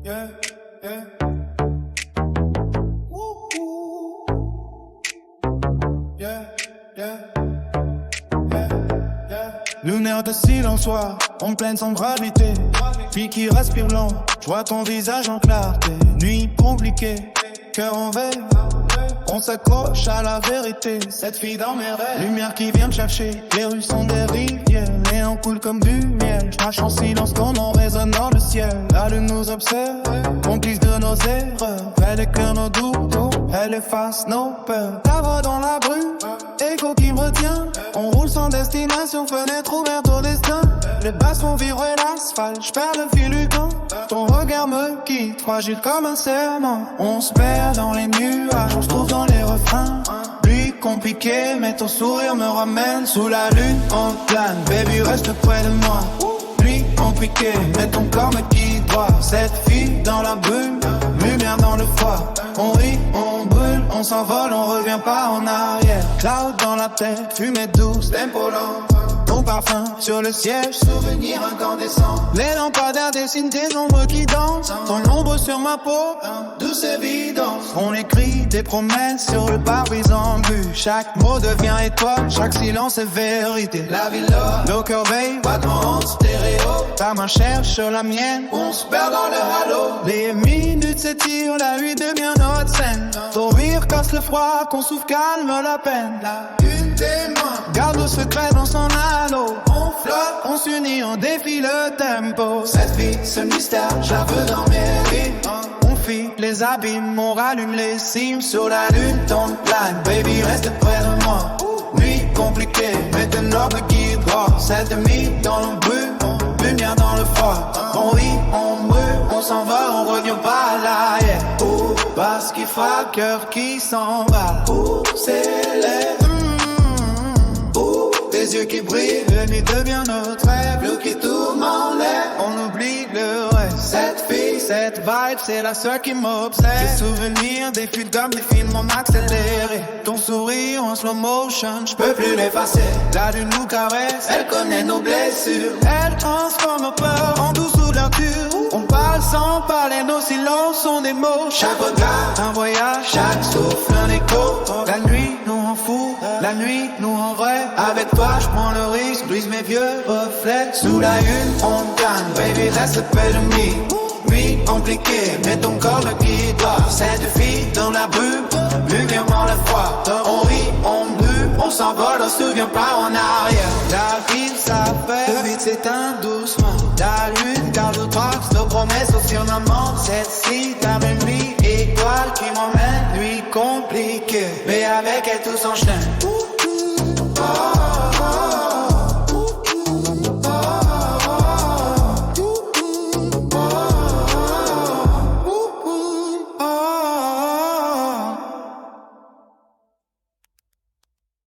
Yeah, yeah. Woo-hoo. Yeah, yeah. Yeah, yeah. Lunaire de silençoir, en pleine sans gravité. Puis qui respire lent, je vois ton visage en clarté. Nuit compliquée, cœur en verre. On s'accroche à la vérité, cette fille dans mes rêves. Lumière qui vient me chercher, les rues sont des rivières. Et on coule comme du miel, je marche en silence comme on résonne dans le ciel. La lune nous observe, complice de nos erreurs. Elle éclaire nos doutes, elle efface nos peurs. Ta voix dans la brume, écho qui me retient. On roule sans destination, fenêtre ouverte au destin. Les basses font vibrer l'asphalte, je perds le fil du temps. Ton regard me quitte, fragile comme un serment. On se perd dans les nuages, on se trouve dans les refrains. Lui compliqué, mais ton sourire me ramène. Sous la lune, on plane, baby reste près de moi. Lui compliqué, mais ton corps me quitte droit. Cette fille dans la brume, lumière dans le froid. On rit, on brûle, on s'envole, on revient pas en arrière. Cloud dans la tête, fumée douce, tempo lent. Ton parfum sur le siège, souvenir incandescent. Les lampadaires dessinent des ombres qui dansent. Ton ombre sur ma peau, douce évidence. On écrit des promesses sur le pare-brise embu. Chaque mot devient étoile, chaque silence est vérité. La villa, nos cœurs veillent, battements en stéréo. Ta main cherche la mienne, on se perd dans le halo. Les minutes s'étirent, la nuit devient notre scène. Ton rire casse le froid, ton souffle calme la peine. La une des mains garde le secret dans son halo. On flotte, on s'unit, on défie le tempo. Cette vie, ce mystère, je la veux dans mes rimes. On file les abîmes, on rallume les cimes. Sur la lune, ton plane, baby reste près de moi. Nuit compliquée, mais de l'ordre qui droit. Cette nuit dans le brume, lumière dans le froid. On rit, on brûle, on s'en va, on revient pas à l'arrière. Parce qu'il fera cœur qui s'emballe. S'élève. Les yeux qui brillent, la nuit devient notre rêve. L'eau qui tourne en l'air, on oublie le reste. Cette fille, cette vibe, c'est la seule qui m'obsède. Tes souvenirs défilent comme des films en accéléré. Ton sourire en slow motion, je peux plus l'effacer. La lune nous caresse, elle connaît nos blessures. Elle transforme nos peurs en douce ouverture. On parle sans parler, nos silences sont des mots. Chaque regard, un voyage, chaque souffle, un écho. La nuit nous rend fous, la nuit nous rend vrai. Avec toi, je prends le risque, brise mes vieux reflets. Sous la lune, on gagne, baby, reste près de moi. Nuit compliquée, mais ton corps me guide droit. Cette fille dans la brume, lumière dans le froid. On rit, on brûle, on s'envole, on se souvient pas en arrière. La ville s'appelle, le vide s'éteint doucement. La lune garde le trace, nos promesses au firmament. Cette-ci, la même nuit, étoile qui m'emmène. Nuit compliquée, mais avec elle tout s'enchaîne.